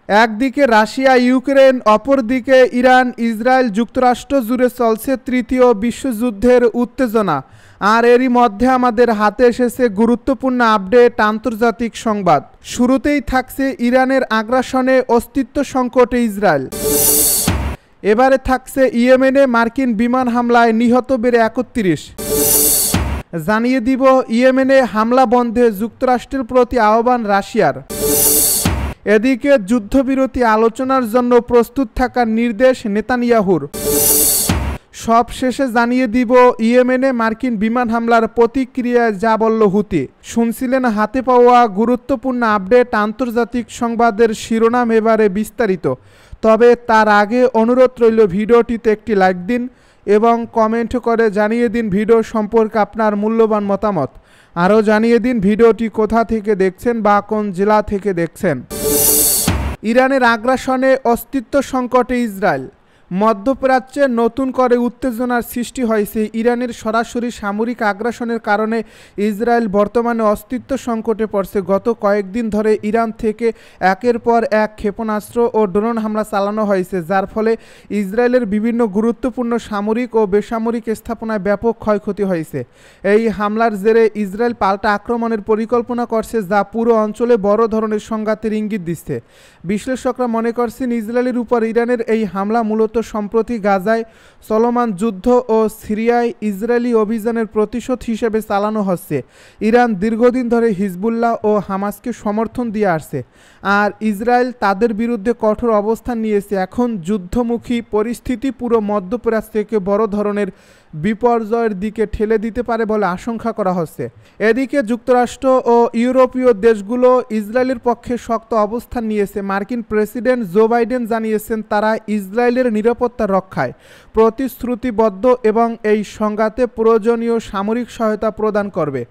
একদিকে Russia Ukraine, অপরদিকে Iran Israel যুক্তরাষ্ট্র জুড়ে চলছে তৃতীয় বিশ্বযুদ্ধের উত্তেজনা। আর এরই মধ্যে আমাদের হাতে এসেছে গুরুত্বপূর্ণ আপডেট, আন্তর্জাতিক সংবাদ। শুরুতেই থাকছে ইরানের আগ্রাসনে অস্তিত্ব সংকটে ইসরায়েল। এবারে থাকছে ইয়েমেনে মার্কিন বিমান হামলায় নিহত বেড়ে ৩১। জানিয়ে দিব ইয়েমেনে হামলা বন্ধে যুক্তরাষ্ট্রের প্রতি আহ্বান রাশিয়ার। এদিকে যুদ্ধবিরতি আলোচনার জন্য প্রস্তুত থাকার নির্দেশ নেতানিয়াহুর। সব শেষে জানিয়ে দিব ইয়েমেনে মার্কিন বিমান হামলার প্রতিক্রিয়ায় যা বলল হুতি। শুনছিলেন হাতে পাওয়া গুরুত্বপূর্ণ আপডেট, আন্তর্জাতিক সংবাদের শিরোনাম। এবারে বিস্তারিত। তবে তার আগে অনুরোধ রইল ভিডিওটিতে একটি লাইক দিন এবং কমেন্ট করে জানিয়ে দিন ভিডিও সম্পর্কে আপনার মূল্যবান মতামত। আরও জানিয়ে দিন ভিডিওটি কোথা থেকে দেখছেন বা কোন জেলা থেকে দেখছেন। ইরানের আগ্রাসনে অস্তিত্ব সংকটে ইসরায়েল। মধ্যপ্রাচ্যে নতুন করে উত্তেজনার সৃষ্টি হয়েছে। ইরানের সরাসরি সামরিক আগ্রাসনের কারণে ইসরায়েল বর্তমানে অস্তিত্ব সংকটে পড়ছে। গত কয়েকদিন ধরে ইরান থেকে একের পর এক ক্ষেপণাস্ত্র ও ড্রোন হামলা চালানো হয়েছে, যার ফলে ইসরায়েলের বিভিন্ন গুরুত্বপূর্ণ সামরিক ও বেসামরিক স্থাপনায় ব্যাপক ক্ষয়ক্ষতি হয়েছে। এই হামলার জেরে ইসরায়েল পাল্টা আক্রমণের পরিকল্পনা করছে, যা পুরো অঞ্চলে বড় ধরনের সংঘাতের ইঙ্গিত দিচ্ছে। বিশ্লেষকরা মনে করছেন ইসরায়েলের উপর ইরানের এই হামলা মূলত সম্প্রতি গাজায় চলমান যুদ্ধ ও সিরিয়ায় ইসরায়েলি অভিযানের প্রতিশোধ হিসেবে চালানো হচ্ছে। ইরান দীর্ঘদিন ধরে হিজবুল্লাহ ও হামাসকে সমর্থন দিয়ে আসছে, আর ইসরায়েল তাদের বিরুদ্ধে কঠোর অবস্থান নিয়েছে। এখন যুদ্ধমুখী পরিস্থিতি পুরো মধ্যপ্রাচ্যকে বড় ধরনের বিপর্যয়ের দিকে ঠেলে দিতে পারে বলে আশঙ্কা করা হচ্ছে। এদিকে যুক্তরাষ্ট্র ও ইউরোপীয় দেশগুলো ইসরায়েলের পক্ষে শক্ত অবস্থান নিয়েছে। মার্কিন প্রেসিডেন্ট জো বাইডেন জানিয়েছেন তারা ইসরায়েলের নিরাপত্তা রক্ষায় প্রতিশ্রুতিবদ্ধ এবং এই সংঘাতে প্রয়োজনীয় সামরিক সহায়তা প্রদান করবে।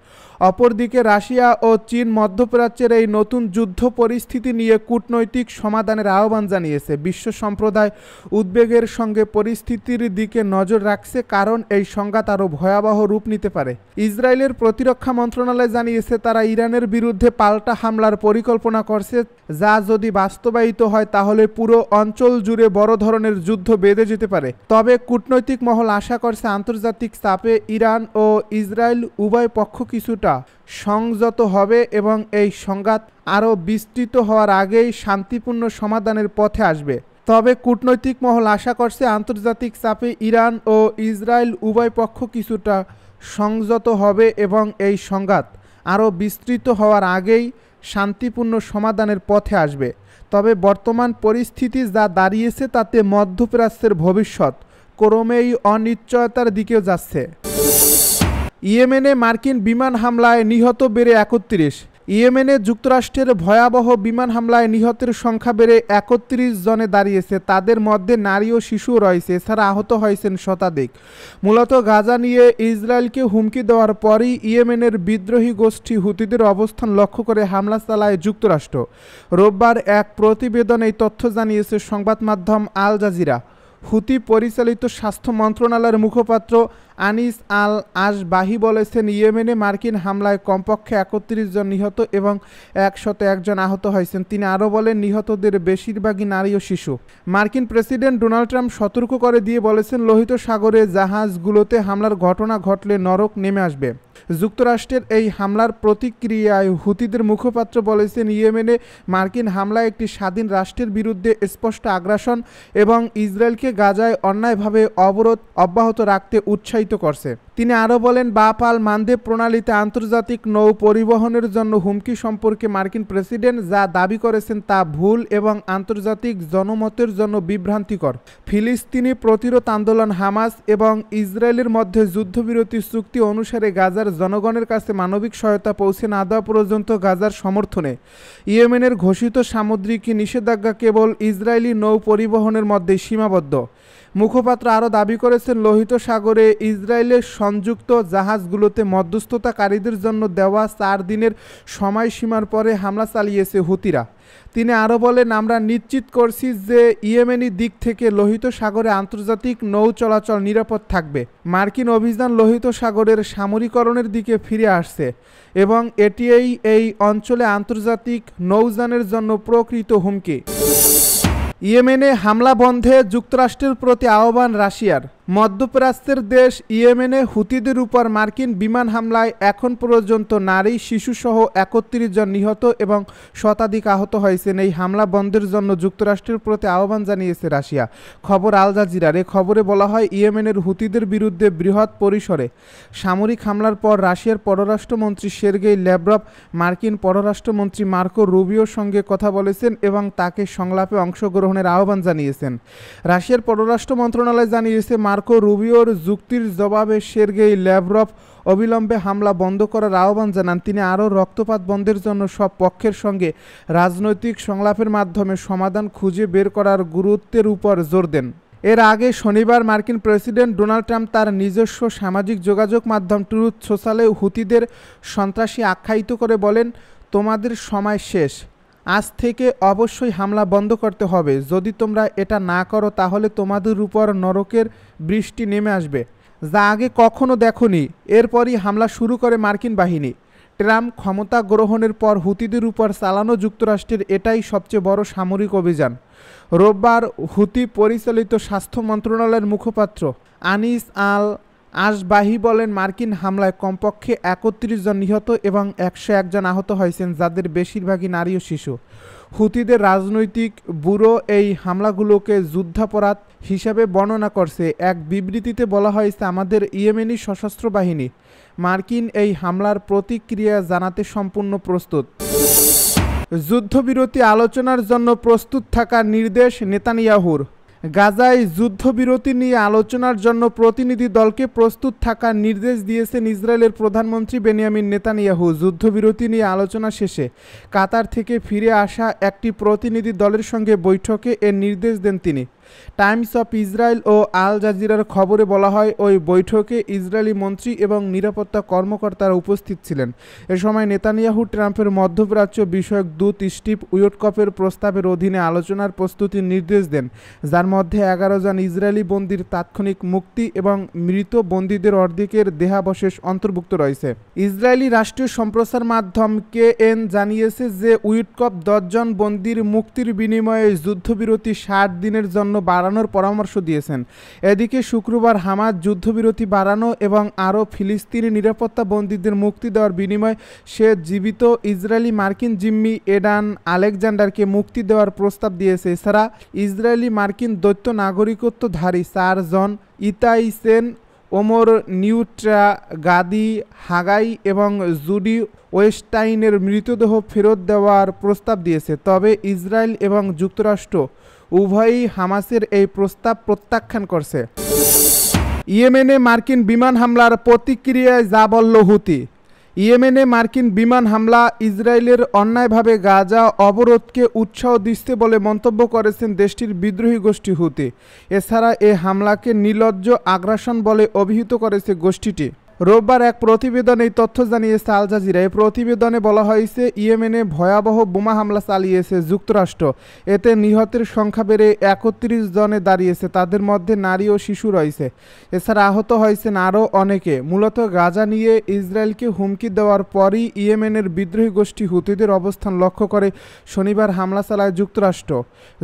অপরদিকে রাশিয়া ও চীন মধ্যপ্রাচ্যের এই নতুন যুদ্ধ পরিস্থিতি নিয়ে কূটনৈতিক সমাধানের আহ্বান জানিয়েছে। বিশ্ব সম্প্রদায় উদ্বেগের সঙ্গে পরিস্থিতির দিকে নজর রাখছে, কারণ এই সংঘাত আরও ভয়াবহ রূপ নিতে পারে। ইসরায়েলের প্রতিরক্ষা মন্ত্রণালয় জানিয়েছে তারা ইরানের বিরুদ্ধে পাল্টা হামলার পরিকল্পনা করছে, যা যদি বাস্তবায়িত হয় তাহলে পুরো অঞ্চল জুড়ে বড় ধরনের যুদ্ধ বেঁধে যেতে পারে। তবে কূটনৈতিক মহল আশা করছে আন্তর্জাতিক চাপে ইরান ও ইসরায়েল উভয় পক্ষ কিছুটা সংযত হবে এবং এই সংঘাত আরও বিস্তৃত হওয়ার আগেই শান্তিপূর্ণ সমাধানের পথে আসবে। তবে কূটনৈতিক মহল আশা করছে আন্তর্জাতিক চাপে ইরান ও ইসরায়েল উভয় পক্ষ কিছুটা সংযত হবে এবং এই সংঘাত আরও বিস্তৃত হওয়ার আগেই শান্তিপূর্ণ সমাধানের পথে আসবে। তবে বর্তমান পরিস্থিতি যা দাঁড়িয়েছে তাতে মধ্যপ্রাচ্যের ভবিষ্যৎ ক্রমেই অনিশ্চয়তার দিকে যাচ্ছে। ইয়েমেনে মার্কিন বিমান হামলায় নিহত বেড়ে ৩১। ইয়েমেনে যুক্তরাষ্ট্রের ভয়াবহ বিমান হামলায় নিহতের সংখ্যা বেড়ে ৩১ জনে দাঁড়িয়েছে। তাদের মধ্যে নারী ও শিশুও রয়েছে। এছাড়া আহত হয়েছেন শতাধিক। মূলত গাজা নিয়ে ইসরায়েলকে হুমকি দেওয়ার পরই ইয়েমেনের বিদ্রোহী গোষ্ঠী হুতিদের অবস্থান লক্ষ্য করে হামলা চালায় যুক্তরাষ্ট্র। রোববার এক প্রতিবেদনে এই তথ্য জানিয়েছে সংবাদ মাধ্যম আল জাজিরা। হুতি পরিচালিত স্বাস্থ্য মন্ত্রণালয়ের মুখপাত্র আনিস আল আশবাহি বলেছেন ইয়েমেনে মার্কিন হামলায় কমপক্ষে ৩১ জন নিহত এবং ১০১ জন আহত হয়েছেন। তিনি আরও বলেন নিহতদের বেশিরভাগই নারী ও শিশু। মার্কিন প্রেসিডেন্ট ডোনাল্ড ট্রাম্প সতর্ক করে দিয়ে বলেছেন লোহিত সাগরে জাহাজগুলোতে হামলার ঘটনা ঘটলে নরক নেমে আসবে। যুক্তরাষ্ট্রের এই হামলার প্রতিক্রিয়ায় হুতিদের মুখপাত্র বলেছেন ইয়েমেনে মার্কিন হামলায় একটি স্বাধীন রাষ্ট্রের বিরুদ্ধে স্পষ্ট আগ্রাসন এবং ইসরায়েলকে গাজায় অন্যায়ভাবে অবরোধ অব্যাহত রাখতে উৎসাহিত করছে। তিনি আরও বলেন বাপ আল মানদেব প্রণালীতে আন্তর্জাতিক নৌ পরিবহনের জন্য হুমকি সম্পর্কে মার্কিন প্রেসিডেন্ট যা দাবি করেছেন তা ভুল এবং আন্তর্জাতিক জনমতের জন্য বিভ্রান্তিকর। ফিলিস্তিনি প্রতিরোধ আন্দোলন হামাস এবং ইসরায়েলের মধ্যে যুদ্ধবিরতি চুক্তি অনুসারে গাজার জনগণের কাছে মানবিক সহায়তা পৌঁছে না দেওয়া পর্যন্ত গাজার সমর্থনে ইয়েমেনের ঘোষিত সামুদ্রিক নিষেধাজ্ঞা কেবল ইসরায়েলি নৌ পরিবহনের মধ্যেই সীমাবদ্ধ। মুখপাত্র আরও দাবি করেছেন লোহিত সাগরে ইসরায়েলের সংযুক্ত জাহাজগুলোতে মধ্যস্থতাকারীদের জন্য দেওয়া ৪ দিনের সময়সীমার পরে হামলা চালিয়েছে হুতিরা। তিনি আরও বলেন, আমরা নিশ্চিত করছি যে ইয়েমেনি দিক থেকে লোহিত সাগরে আন্তর্জাতিক নৌ চলাচল নিরাপদ থাকবে। মার্কিন অভিযান লোহিত সাগরের সামরিকরণের দিকে ফিরে আসছে এবং এটিই এই অঞ্চলে আন্তর্জাতিক নৌযানের জন্য প্রকৃত হুমকি। ইয়েমেনে হামলা বন্ধে যুক্তরাষ্ট্রের প্রতি আহ্বান রাশিয়ার। মধ্যপ্রাচ্যের দেশ ইয়েমেনে হুতিদের উপর মার্কিন বিমান হামলায় এখন পর্যন্ত নারী শিশুসহ ৩১ জন নিহত এবং শতাধিক আহত হয়েছেন। এই হামলা বন্ধের জন্য যুক্তরাষ্ট্রের প্রতি আহ্বান জানিয়েছে রাশিয়া। খবর আল জাজিরার। এ খবরে বলা হয়, ইয়েমেনের হুতিদের বিরুদ্ধে বৃহৎ পরিসরে সামরিক হামলার পর রাশিয়ার পররাষ্ট্রমন্ত্রী সের্গেই ল্যাভরভ মার্কিন পররাষ্ট্রমন্ত্রী মার্কো রুবিওর সঙ্গে কথা বলেছেন এবং তাকে সংলাপে অংশগ্রহণের আহ্বান জানিয়েছেন। রাশিয়ার পররাষ্ট্র মন্ত্রণালয় জানিয়েছে, মার্কো রুবিওর যুক্তির জবাবে সের্গেই ল্যাভরভ অবিলম্বে হামলা বন্ধ করার আহ্বান জানান। তিনি আরও রক্তপাত বন্ধের জন্য সব পক্ষের সঙ্গে রাজনৈতিক সংলাপের মাধ্যমে সমাধান খুঁজে বের করার গুরুত্বের উপর জোর দেন। এর আগে শনিবার মার্কিন প্রেসিডেন্ট ডোনাল্ড ট্রাম্প তার নিজস্ব সামাজিক যোগাযোগ মাধ্যম ট্রুথ সোশ্যালে হুতিদের সন্ত্রাসী আখ্যায়িত করে বলেন, তোমাদের সময় শেষ। আজ থেকে অবশ্যই হামলা বন্ধ করতে হবে। যদি তোমরা এটা না করো তাহলে তোমাদের উপর নরকের বৃষ্টি নেমে আসবে, যা আগে কখনো দেখোনি। এরপরই হামলা শুরু করে মার্কিন বাহিনী। ট্রাম্প ক্ষমতা গ্রহণের পর হুতিদের উপর চালানো যুক্তরাষ্ট্রের এটাই সবচেয়ে বড় সামরিক অভিযান। রোববার হুতি পরিচালিত স্বাস্থ্য মন্ত্রণালয়ের মুখপাত্র আনিস আল আশবাহি বলেন, মার্কিন হামলায় কমপক্ষে ৩১ জন নিহত এবং ১০১ জন আহত হয়েছেন, যাদের বেশিরভাগই নারী ও শিশু। হুতিদের রাজনৈতিক ব্যুরো এই হামলাগুলোকে যুদ্ধাপরাধ হিসাবে বর্ণনা করছে। এক বিবৃতিতে বলা হয়েছে, আমাদের ইয়েমেনি সশস্ত্র বাহিনী মার্কিন এই হামলার প্রতিক্রিয়া জানাতে সম্পূর্ণ প্রস্তুত। যুদ্ধবিরতি আলোচনার জন্য প্রস্তুত থাকার নির্দেশ নেতানিয়াহুর। গাজায় যুদ্ধবিরতি নিয়ে আলোচনার জন্য প্রতিনিধি দলকে প্রস্তুত থাকার নির্দেশ দিয়েছেন ইসরায়েলের প্রধানমন্ত্রী বেনিয়ামিন নেতানিয়াহু। যুদ্ধবিরতি নিয়ে আলোচনা শেষে কাতার থেকে ফিরে আসা একটি প্রতিনিধি দলের সঙ্গে বৈঠকে এর নির্দেশ দেন তিনি। টাইমস অফ ইসরায়েল ও আল জাজিরার খবরে বলা হয়, ওই বৈঠকে ইসরায়েলি মন্ত্রী এবং নিরাপত্তা কর্মকর্তারা উপস্থিত ছিলেন। এ সময় নেতানিয়াহু ট্রাম্পের মধ্যপ্রাচ্য বিষয়ক দূত স্টিভ উইটকফের প্রস্তাবের অধীনে আলোচনার প্রস্তুতির নির্দেশ দেন, যার মধ্যে ১১ জন ইসরায়েলি বন্দীর তাৎক্ষণিক মুক্তি এবং মৃত বন্দীদের অর্ধেকের দেহাবশেষ অন্তর্ভুক্ত রয়েছে। ইসরায়েলি রাষ্ট্রীয় সম্প্রচার মাধ্যম কেএন জানিয়েছে যে উইটকফ ১০ জন বন্দীর মুক্তির বিনিময়ে যুদ্ধবিরতি ৬০ দিনের জন্য বাড়ানোর পরামর্শ দিয়েছেন। এদিকে শুক্রবার হামাস যুদ্ধবিরতি বাড়ানো এবং আরও ফিলিস্তিনি নিরাপত্তা বন্দীদের মুক্তি দেওয়ার বিনিময়ে সে জীবিত ইসরায়েলি মার্কিন জিম্মি এডান আলেকজান্ডারকে মুক্তি দেওয়ার প্রস্তাব দিয়েছে। এছাড়া ইসরায়েলি মার্কিন দ্বৈত নাগরিকত্বধারী ৪ জন ইতাই সেন, ওমর নিউট্রা গাদি হাগাই এবং জুডি ওয়েস্টাইনের মৃতদেহ ফেরত দেওয়ার প্রস্তাব দিয়েছে। তবে ইসরায়েল এবং যুক্তরাষ্ট্র উভয়ই হামাসের এই প্রস্তাব প্রত্যাখ্যান করছে। ইয়েমেনে মার্কিন বিমান হামলার প্রতিক্রিয়ায় যা বলল হুতি। ইয়েমেনে মার্কিন বিমান হামলা ইসরায়েলের অন্যায়ভাবে গাজা অবরোধকে উৎসাহ দিচ্ছে বলে মন্তব্য করেছেন দেশটির বিদ্রোহী গোষ্ঠী হুতি। এছাড়া এ হামলাকে নির্লজ্জ আগ্রাসন বলে অভিহিত করেছে গোষ্ঠীটি। রোববার এক প্রতিবেদনে এই তথ্য জানিয়েছে আল জাজিরা। এই প্রতিবেদনে বলা হয়েছে, ইয়েমেনে ভয়াবহ বোমা হামলা চালিয়েছে যুক্তরাষ্ট্র। এতে নিহতের সংখ্যা বেড়ে ৩১ জনে দাঁড়িয়েছে, তাদের মধ্যে নারী ও শিশু রয়েছে। এছাড়া আহত হয়েছেন আরও অনেকে। মূলত গাজা নিয়ে ইসরায়েলকে হুমকি দেওয়ার পরই ইয়েমেনের বিদ্রোহী গোষ্ঠী হুতিদের অবস্থান লক্ষ্য করে শনিবার হামলা চালায় যুক্তরাষ্ট্র।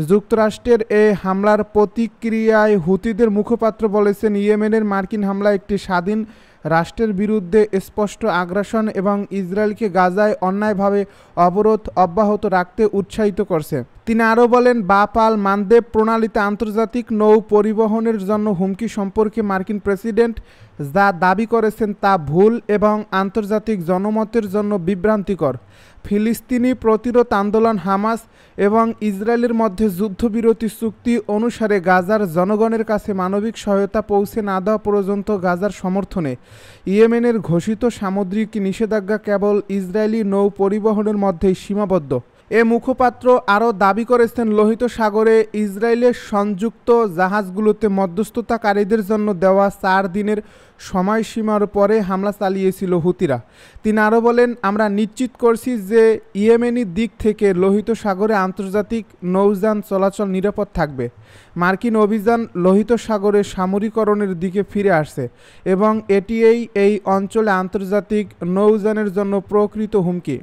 যুক্তরাষ্ট্রের এ হামলার প্রতিক্রিয়ায় হুতিদের মুখপাত্র বলেছেন, ইয়েমেনের মার্কিন হামলা একটি স্বাধীন রাষ্ট্রের বিরুদ্ধে স্পষ্ট আগ্রাসন এবং ইসরায়েলকে গাজায় অন্যায়ভাবে অবরোধ অব্যাহত রাখতে উৎসাহিত করছে। তিনি আরও বলেন, বাপ-আল মানদেব প্রণালীতে আন্তর্জাতিক নৌ পরিবহনের জন্য হুমকি সম্পর্কে মার্কিন প্রেসিডেন্ট যা দাবি করেছেন তা ভুল এবং আন্তর্জাতিক জনমতের জন্য বিভ্রান্তিকর। ফিলিস্তিনি প্রতিরোধ আন্দোলন হামাস এবং ইসরায়েলের মধ্যে যুদ্ধবিরতি চুক্তি অনুসারে গাজার জনগণের কাছে মানবিক সহায়তা পৌঁছে না দেওয়া পর্যন্ত গাজার সমর্থনে ইয়েমেনের ঘোষিত সামুদ্রিক নিষেধাজ্ঞা কেবল ইসরায়েলি নৌ পরিবহনের মধ্যেই সীমাবদ্ধ। এ মুখপাত্র আরও দাবি করেছেন, লোহিত সাগরে ইসরায়েলের সংযুক্ত জাহাজগুলোতে মধ্যস্থতাকারীদের জন্য দেওয়া 4 দিনের সময়সীমার পরে হামলা চালিয়েছিল হুতিরা। তিনি আরও বলেন, আমরা নিশ্চিত করছি যে ইয়েমেনি দিক থেকে লোহিত সাগরে আন্তর্জাতিক নৌযান চলাচল নিরাপদ থাকবে। মার্কিন অভিযান লোহিত সাগরে সামরিকরণের দিকে ফিরে আসছে এবং এটি এই অঞ্চলে আন্তর্জাতিক নৌযানের জন্য প্রকৃত হুমকি।